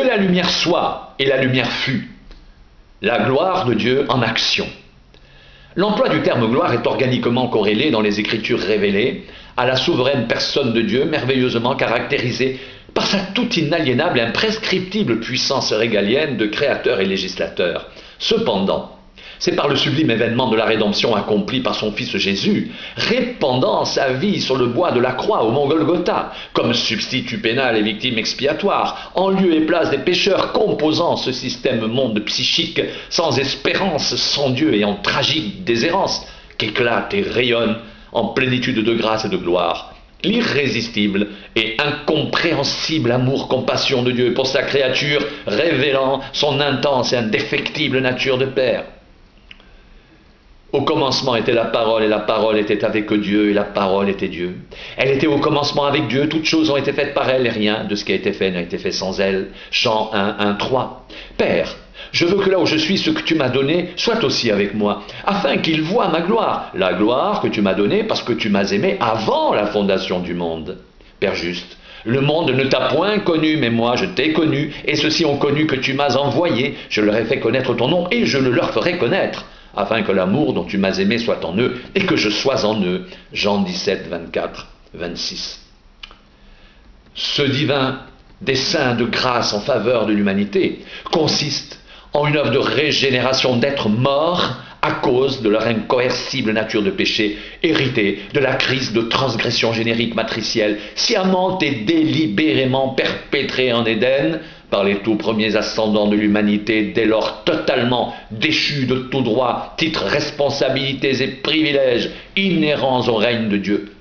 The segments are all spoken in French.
la lumière soit, et la lumière fut. La gloire de Dieu en action. L'emploi du terme gloire est organiquement corrélé dans les Écritures révélées à la souveraine personne de Dieu, merveilleusement caractérisée par sa toute inaliénable et imprescriptible puissance régalienne de créateur et législateur. Cependant, c'est par le sublime événement de la rédemption accompli par son Fils Jésus, répandant sa vie sur le bois de la croix au mont Golgotha, comme substitut pénal et victime expiatoire, en lieu et place des pécheurs composant ce système monde psychique, sans espérance, sans Dieu et en tragique déshérence, qu'éclate et rayonne en plénitude de grâce et de gloire l'irrésistible et incompréhensible amour-compassion de Dieu pour sa créature, révélant son intense et indéfectible nature de Père. Au commencement était la parole, et la parole était avec Dieu, et la parole était Dieu. Elle était au commencement avec Dieu, toutes choses ont été faites par elle, et rien de ce qui a été fait n'a été fait sans elle. Chant 1, 1, 3. Père, je veux que là où je suis, ce que tu m'as donné soit aussi avec moi, afin qu'il voie ma gloire, la gloire que tu m'as donnée parce que tu m'as aimé avant la fondation du monde. Père juste, le monde ne t'a point connu, mais moi je t'ai connu, et ceux-ci ont connu que tu m'as envoyé. Je leur ai fait connaître ton nom, et je le leur ferai connaître, afin que l'amour dont tu m'as aimé soit en eux, et que je sois en eux. Jean 17, 24, 26. Ce divin dessein de grâce en faveur de l'humanité consiste en une œuvre de régénération d'êtres morts à cause de leur incoercible nature de péché, héritée de la crise de transgression générique matricielle, sciemment et délibérément perpétrée en Éden par les tout premiers ascendants de l'humanité, dès lors totalement déchus de tout droit, titres, responsabilités et privilèges inhérents au règne de Dieu.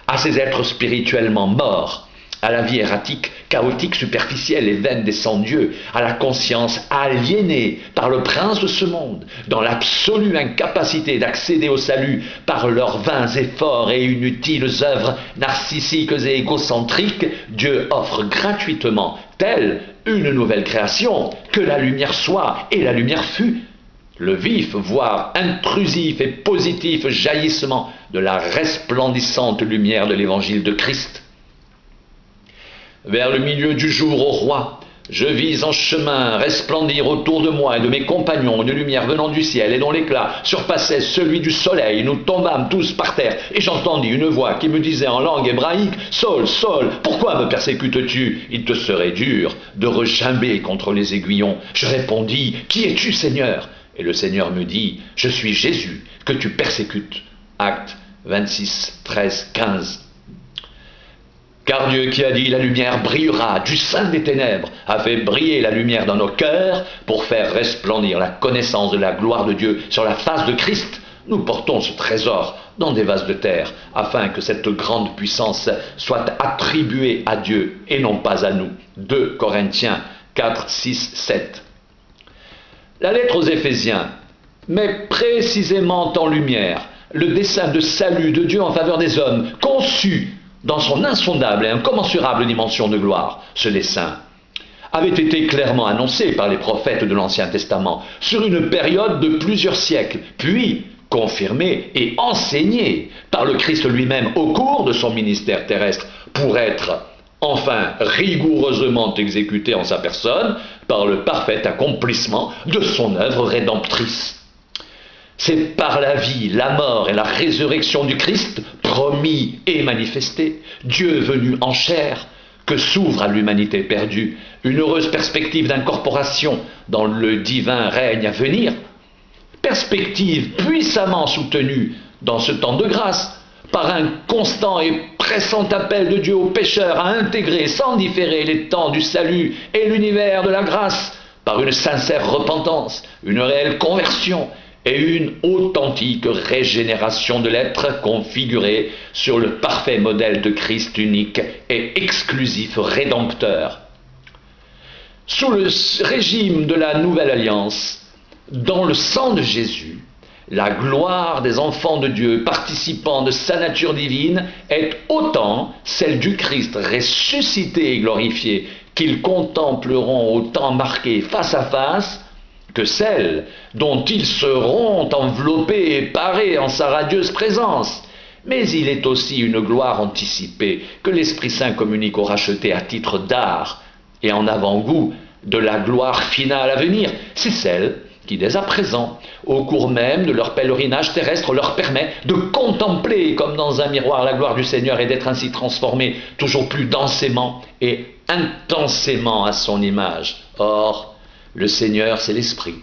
À ces êtres spirituellement morts, à la vie erratique, chaotique, superficielle et vaine des sans-dieux, à la conscience aliénée par le prince de ce monde, dans l'absolue incapacité d'accéder au salut par leurs vains efforts et inutiles œuvres narcissiques et égocentriques, Dieu offre gratuitement telle une nouvelle création, que la lumière soit et la lumière fut. Le vif, voire intrusif et positif jaillissement de la resplendissante lumière de l'évangile de Christ. Vers le milieu du jour, ô roi, je vis en chemin resplendir autour de moi et de mes compagnons une lumière venant du ciel et dont l'éclat surpassait celui du soleil. Nous tombâmes tous par terre et j'entendis une voix qui me disait en langue hébraïque: « Saul, Saul, pourquoi me persécutes-tu? Il te serait dur de rechimber contre les aiguillons. » Je répondis: « Qui es-tu, Seigneur ?» Et le Seigneur me dit: « Je suis Jésus que tu persécutes. » Actes 26, 13, 15. Car Dieu qui a dit « La lumière brillera du sein des ténèbres » a fait briller la lumière dans nos cœurs pour faire resplendir la connaissance de la gloire de Dieu sur la face de Christ. Nous portons ce trésor dans des vases de terre afin que cette grande puissance soit attribuée à Dieu et non pas à nous. 2 Corinthiens 4, 6, 7. La lettre aux Éphésiens met précisément en lumière le dessein de salut de Dieu en faveur des hommes, conçu dans son insondable et incommensurable dimension de gloire. Ce dessein avait été clairement annoncé par les prophètes de l'Ancien Testament sur une période de plusieurs siècles, puis confirmé et enseigné par le Christ lui-même au cours de son ministère terrestre, pour être enfin rigoureusement exécuté en sa personne par le parfait accomplissement de son œuvre rédemptrice. C'est par la vie, la mort et la résurrection du Christ, promis et manifesté, Dieu venu en chair, que s'ouvre à l'humanité perdue une heureuse perspective d'incorporation dans le divin règne à venir, perspective puissamment soutenue dans ce temps de grâce par un constant et pressant appel de Dieu aux pécheurs à intégrer sans différer les temps du salut et l'univers de la grâce par une sincère repentance, une réelle conversion et une authentique régénération de l'être configuré sur le parfait modèle de Christ unique et exclusif rédempteur. Sous le régime de la Nouvelle Alliance, dans le sang de Jésus, la gloire des enfants de Dieu participant de sa nature divine est autant celle du Christ ressuscité et glorifié qu'ils contempleront au temps marqué face à face, que celle dont ils seront enveloppés et parés en sa radieuse présence. Mais il est aussi une gloire anticipée que l'Esprit Saint communique aux rachetés à titre d'art et en avant-goût de la gloire finale à venir. C'est celle qui, dès à présent, au cours même de leur pèlerinage terrestre, leur permet de contempler comme dans un miroir la gloire du Seigneur et d'être ainsi transformés toujours plus densément et intensément à son image. Or, le Seigneur, c'est l'Esprit.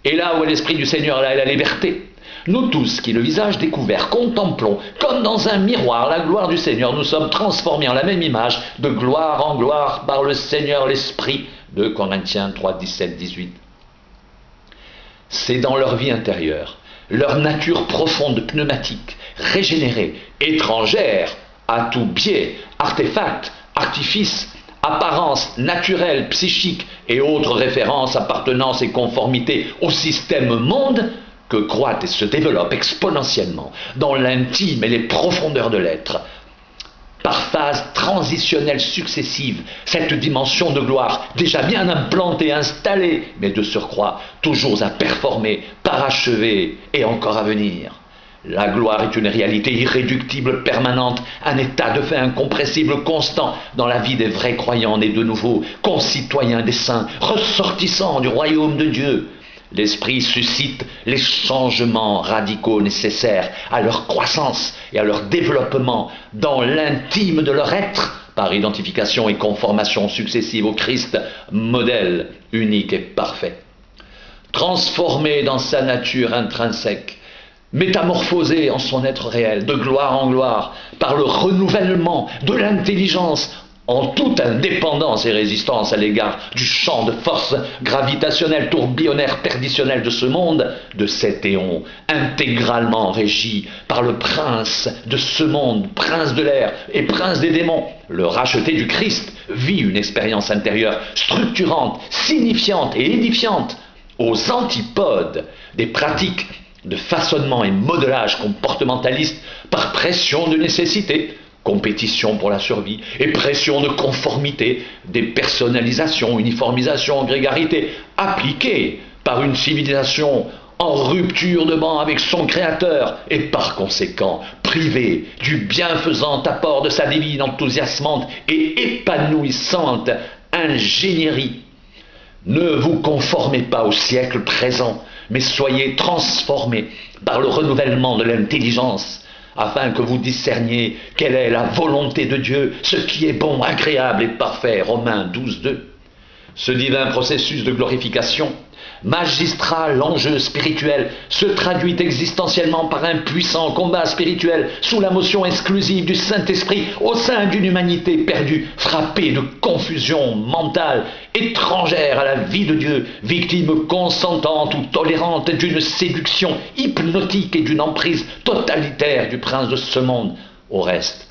Et là où est l'Esprit du Seigneur, là est la liberté. Nous tous qui, le visage découvert, contemplons comme dans un miroir la gloire du Seigneur, nous sommes transformés en la même image, de gloire en gloire par le Seigneur l'Esprit. 2 Corinthiens 3, 17, 18. C'est dans leur vie intérieure, leur nature profonde, pneumatique, régénérée, étrangère à tout biais, artefact, artifice, apparence naturelle, psychique et autres références, appartenance et conformité au système monde, que croît et se développe exponentiellement dans l'intime et les profondeurs de l'être, par phases transitionnelles successives, cette dimension de gloire déjà bien implantée, installée, mais de surcroît toujours à performer, parachever et encore à venir. La gloire est une réalité irréductible, permanente, un état de fait incompressible, constant dans la vie des vrais croyants nés de nouveau, concitoyens des saints, ressortissants du royaume de Dieu. L'Esprit suscite les changements radicaux nécessaires à leur croissance et à leur développement dans l'intime de leur être, par identification et conformation successive au Christ, modèle unique et parfait. Transformé dans sa nature intrinsèque, métamorphosé en son être réel, de gloire en gloire, par le renouvellement de l'intelligence, en toute indépendance et résistance à l'égard du champ de force gravitationnelle, tourbillonnaire, perditionnel de ce monde, de cet éon, intégralement régi par le prince de ce monde, prince de l'air et prince des démons. Le racheté du Christ vit une expérience intérieure structurante, signifiante et édifiante, aux antipodes des pratiques de façonnement et modelage comportementaliste par pression de nécessité, compétition pour la survie et pression de conformité, dépersonnalisation, uniformisation, grégarité, appliquée par une civilisation en rupture de banc avec son Créateur et par conséquent privée du bienfaisant apport de sa divine, enthousiasmante et épanouissante ingénierie. Ne vous conformez pas au siècle présent, mais soyez transformés par le renouvellement de l'intelligence, afin que vous discerniez quelle est la volonté de Dieu, ce qui est bon, agréable et parfait. Romains 12, 2. Ce divin processus de glorification, magistral, l'enjeu spirituel, se traduit existentiellement par un puissant combat spirituel sous la motion exclusive du Saint-Esprit au sein d'une humanité perdue, frappée de confusion mentale, étrangère à la vie de Dieu, victime consentante ou tolérante d'une séduction hypnotique et d'une emprise totalitaire du prince de ce monde. Au reste,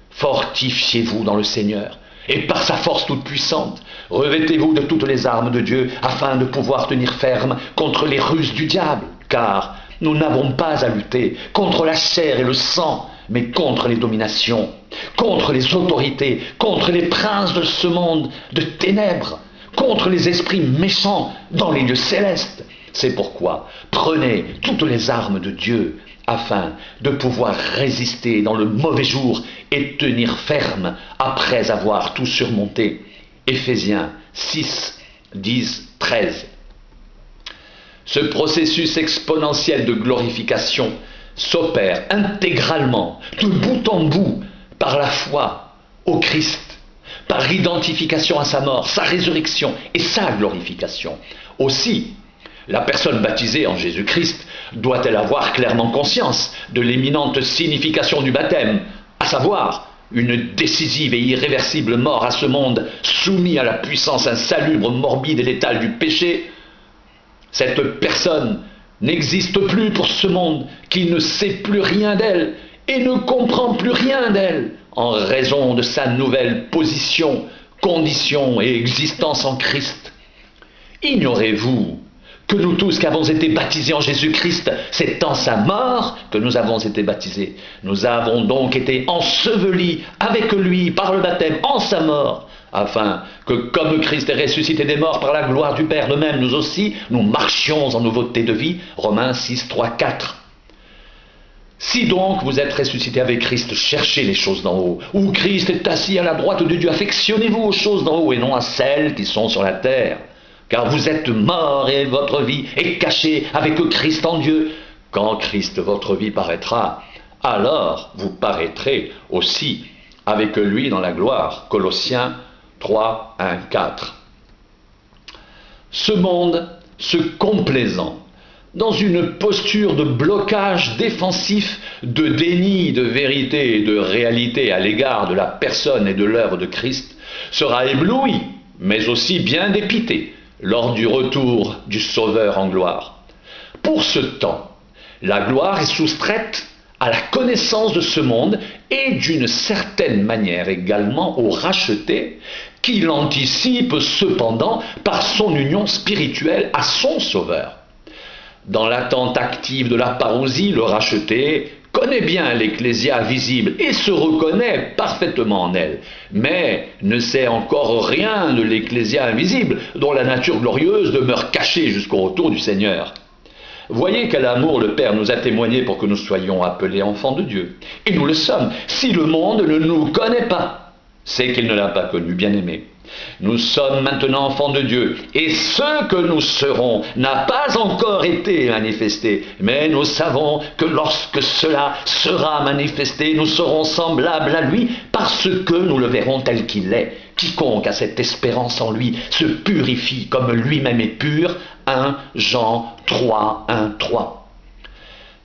fortifiez-vous dans le Seigneur, et par sa force toute puissante, revêtez-vous de toutes les armes de Dieu afin de pouvoir tenir ferme contre les ruses du diable, car nous n'avons pas à lutter contre la chair et le sang, mais contre les dominations, contre les autorités, contre les princes de ce monde de ténèbres, contre les esprits méchants dans les lieux célestes. C'est pourquoi prenez toutes les armes de Dieu afin de pouvoir résister dans le mauvais jour et tenir ferme après avoir tout surmonté. Éphésiens 6, 10, 13. Ce processus exponentiel de glorification s'opère intégralement, de bout en bout, par la foi au Christ, par identification à sa mort, sa résurrection et sa glorification. Aussi, la personne baptisée en Jésus-Christ doit-elle avoir clairement conscience de l'éminente signification du baptême, à savoir une décisive et irréversible mort à ce monde soumis à la puissance insalubre, morbide et létale du péché. Cette personne n'existe plus pour ce monde qui ne sait plus rien d'elle et ne comprend plus rien d'elle en raison de sa nouvelle position, condition et existence en Christ. Ignorez-vous que nous tous qui avons été baptisés en Jésus-Christ, c'est en sa mort que nous avons été baptisés. Nous avons donc été ensevelis avec lui par le baptême en sa mort, afin que comme Christ est ressuscité des morts par la gloire du Père, de même nous aussi, nous marchions en nouveauté de vie. Romains 6, 3, 4. Si donc vous êtes ressuscité avec Christ, cherchez les choses d'en haut, où Christ est assis à la droite de Dieu. Affectionnez-vous aux choses d'en haut et non à celles qui sont sur la terre. Car vous êtes morts et votre vie est cachée avec Christ en Dieu. Quand Christ, votre vie, paraîtra, alors vous paraîtrez aussi avec lui dans la gloire. Colossiens 3, 1, 4. Ce monde se complaisant dans une posture de blocage défensif, de déni de vérité et de réalité à l'égard de la personne et de l'œuvre de Christ, sera ébloui, mais aussi bien dépité, lors du retour du Sauveur en gloire. Pour ce temps, la gloire est soustraite à la connaissance de ce monde et d'une certaine manière également aux rachetés, qui l'anticipent cependant par son union spirituelle à son Sauveur. Dans l'attente active de la parousie, le racheté connaît bien l'ecclésia visible et se reconnaît parfaitement en elle, mais ne sait encore rien de l'ecclésia invisible, dont la nature glorieuse demeure cachée jusqu'au retour du Seigneur. Voyez quel amour le Père nous a témoigné pour que nous soyons appelés enfants de Dieu. Et nous le sommes. Si le monde ne nous connaît pas, c'est qu'il ne l'a pas connu, bien-aimé. Nous sommes maintenant enfants de Dieu, et ce que nous serons n'a pas encore été manifesté, mais nous savons que lorsque cela sera manifesté, nous serons semblables à lui, parce que nous le verrons tel qu'il est. Quiconque a cette espérance en lui se purifie comme lui-même est pur. 1 Jean 3, 1, 3.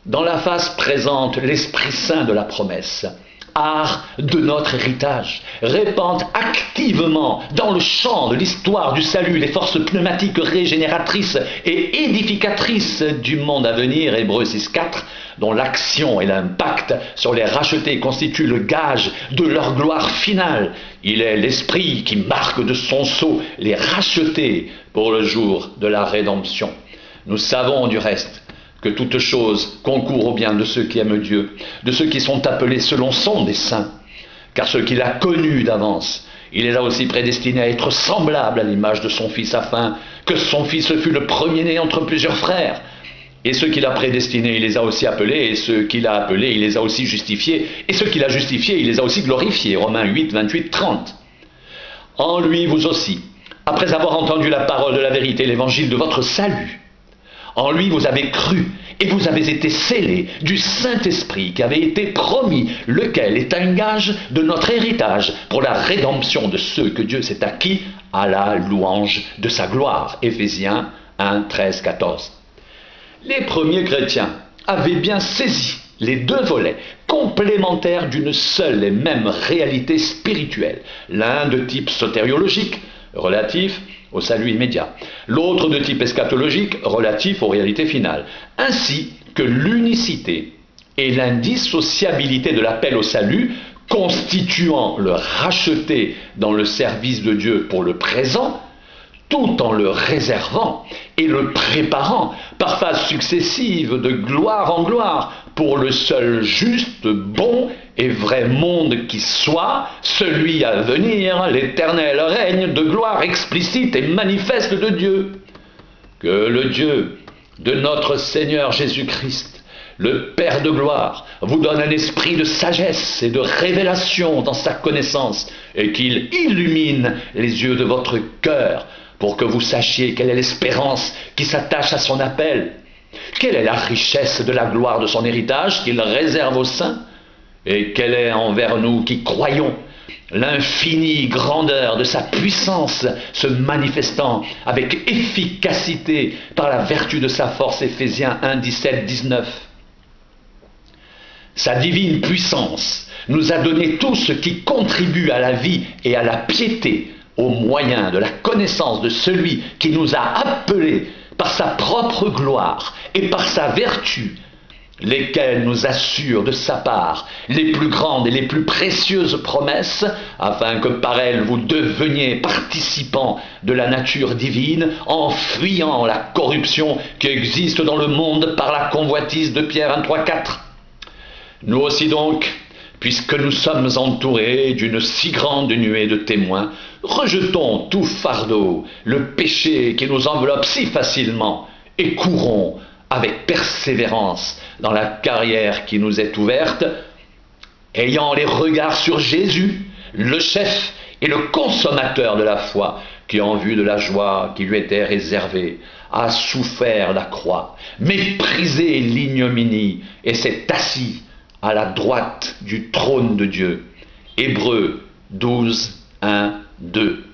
Dans la phase présente, l'Esprit Saint de la promesse, art de notre héritage, répand activement dans le champ de l'histoire du salut les forces pneumatiques régénératrices et édificatrices du monde à venir, Hébreux 6.4, dont l'action et l'impact sur les rachetés constituent le gage de leur gloire finale. Il est l'Esprit qui marque de son sceau les rachetés pour le jour de la rédemption. Nous savons du reste que toute chose concourt au bien de ceux qui aiment Dieu, de ceux qui sont appelés selon son dessein. Car ceux qu'il a connus d'avance, il les a aussi prédestinés à être semblables à l'image de son Fils, afin que son Fils fût le premier-né entre plusieurs frères. Et ceux qu'il a prédestinés, il les a aussi appelés, et ceux qu'il a appelés, il les a aussi justifiés, et ceux qu'il a justifiés, il les a aussi glorifiés. Romains 8, 28, 30. En lui, vous aussi, après avoir entendu la parole de la vérité, l'évangile de votre salut, en lui vous avez cru, et vous avez été scellés du Saint-Esprit qui avait été promis, lequel est un gage de notre héritage pour la rédemption de ceux que Dieu s'est acquis à la louange de sa gloire. Éphésiens 1, 13, 14. Les premiers chrétiens avaient bien saisi les deux volets complémentaires d'une seule et même réalité spirituelle, l'un de type sotériologique, relatif au salut immédiat, l'autre de type eschatologique, relatif aux réalités finales, ainsi que l'unicité et l'indissociabilité de l'appel au salut, constituant le racheté dans le service de Dieu pour le présent, tout en le réservant et le préparant par phases successives de gloire en gloire pour le seul juste, bon et vrai monde qui soit, celui à venir, l'éternel règne de gloire explicite et manifeste de Dieu. Que le Dieu de notre Seigneur Jésus-Christ, le Père de gloire, vous donne un esprit de sagesse et de révélation dans sa connaissance, et qu'il illumine les yeux de votre cœur, pour que vous sachiez quelle est l'espérance qui s'attache à son appel, quelle est la richesse de la gloire de son héritage qu'il réserve aux saints, et quelle est envers nous qui croyons l'infinie grandeur de sa puissance se manifestant avec efficacité par la vertu de sa force. Éphésiens 1, 17, 19. Sa divine puissance nous a donné tout ce qui contribue à la vie et à la piété, au moyen de la connaissance de celui qui nous a appelés par sa propre gloire et par sa vertu, lesquels nous assurent de sa part les plus grandes et les plus précieuses promesses, afin que par elles vous deveniez participants de la nature divine, en fuyant la corruption qui existe dans le monde par la convoitise de Pierre 1, 3, 4. Nous aussi donc, puisque nous sommes entourés d'une si grande nuée de témoins, rejetons tout fardeau, le péché qui nous enveloppe si facilement, et courons avec persévérance dans la carrière qui nous est ouverte, ayant les regards sur Jésus, le chef et le consommateur de la foi, qui en vue de la joie qui lui était réservée, a souffert la croix, méprisé l'ignominie et s'est assis à la droite du trône de Dieu. Hébreux 12, 1, 2.